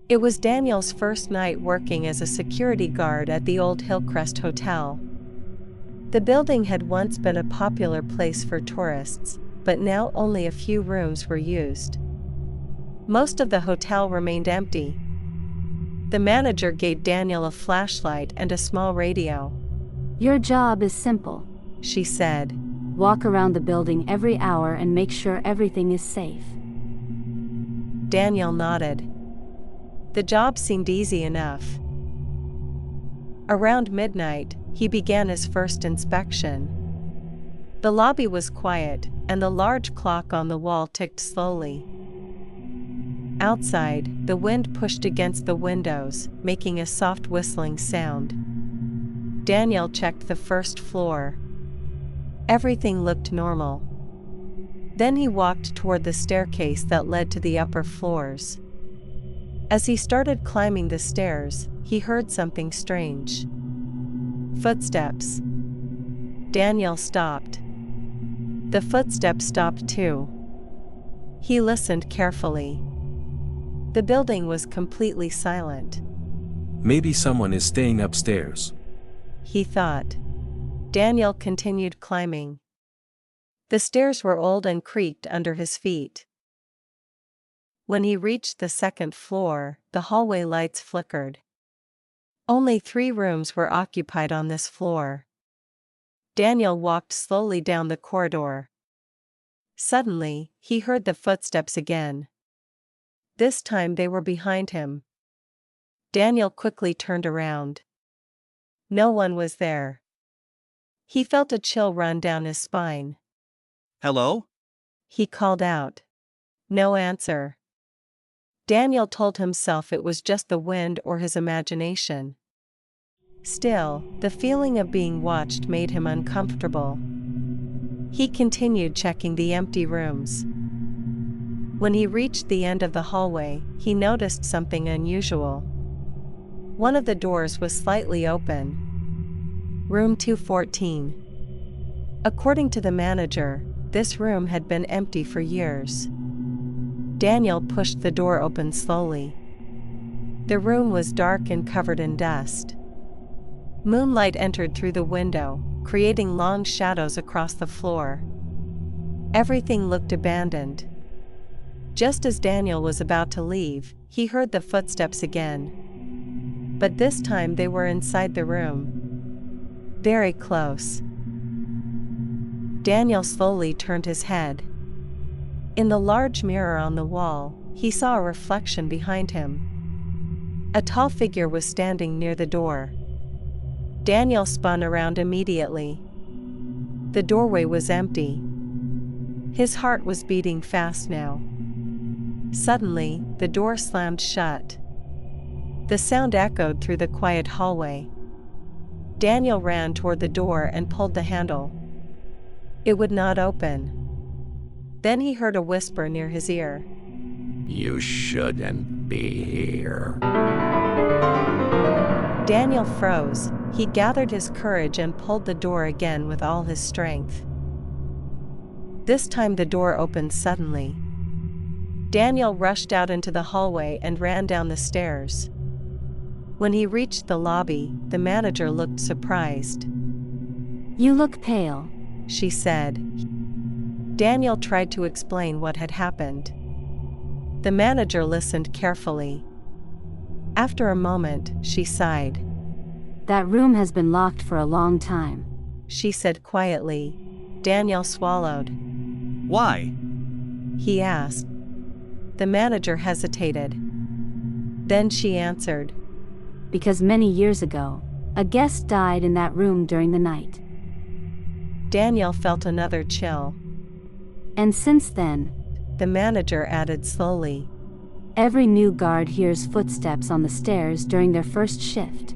It was Daniel's first night working as a security guard at the old Hillcrest Hotel. The building had once been a popular place for tourists, but now only a few rooms were used. Most of the hotel remained empty. The manager gave Daniel a flashlight and a small radio. "Your job is simple," she said. "Walk around the building every hour and make sure everything is safe." Daniel nodded. The job seemed easy enough. Around midnight, he began his first inspection. The lobby was quiet, and the large clock on the wall ticked slowly. Outside, the wind pushed against the windows, making a soft whistling sound. Daniel checked the first floor. Everything looked normal. Then he walked toward the staircase that led to the upper floors. As he started climbing the stairs, he heard something strange. Footsteps. Daniel stopped. The footsteps stopped too. He listened carefully. The building was completely silent. Maybe someone is staying upstairs, he thought. Daniel continued climbing. The stairs were old and creaked under his feet. When he reached the second floor, the hallway lights flickered. Only 3 rooms were occupied on this floor. Daniel walked slowly down the corridor. Suddenly, he heard the footsteps again. This time they were behind him. Daniel quickly turned around. No one was there. He felt a chill run down his spine. "Hello?" he called out. No answer. Daniel told himself it was just the wind or his imagination. Still, the feeling of being watched made him uncomfortable. He continued checking the empty rooms. When he reached the end of the hallway, he noticed something unusual. One of the doors was slightly open. Room 214. According to the manager, this room had been empty for years. Daniel pushed the door open slowly. The room was dark and covered in dust. Moonlight entered through the window, creating long shadows across the floor. Everything looked abandoned. Just as Daniel was about to leave, he heard the footsteps again. But this time they were inside the room. Very close. Daniel slowly turned his head. In the large mirror on the wall, he saw a reflection behind him. A tall figure was standing near the door. Daniel spun around immediately. The doorway was empty. His heart was beating fast now. Suddenly, the door slammed shut. The sound echoed through the quiet hallway. Daniel ran toward the door and pulled the handle. It would not open. Then he heard a whisper near his ear. "You shouldn't be here." Daniel froze. He gathered his courage and pulled the door again with all his strength. This time the door opened suddenly. Daniel rushed out into the hallway and ran down the stairs. When he reached the lobby, the manager looked surprised. "You look pale," she said. Daniel tried to explain what had happened. The manager listened carefully. After a moment, she sighed. "That room has been locked for a long time," she said quietly. Daniel swallowed. "Why?" he asked. The manager hesitated. Then she answered. "Because many years ago, a guest died in that room during the night." Daniel felt another chill. "And since then," the manager added slowly, "every new guard hears footsteps on the stairs during their first shift."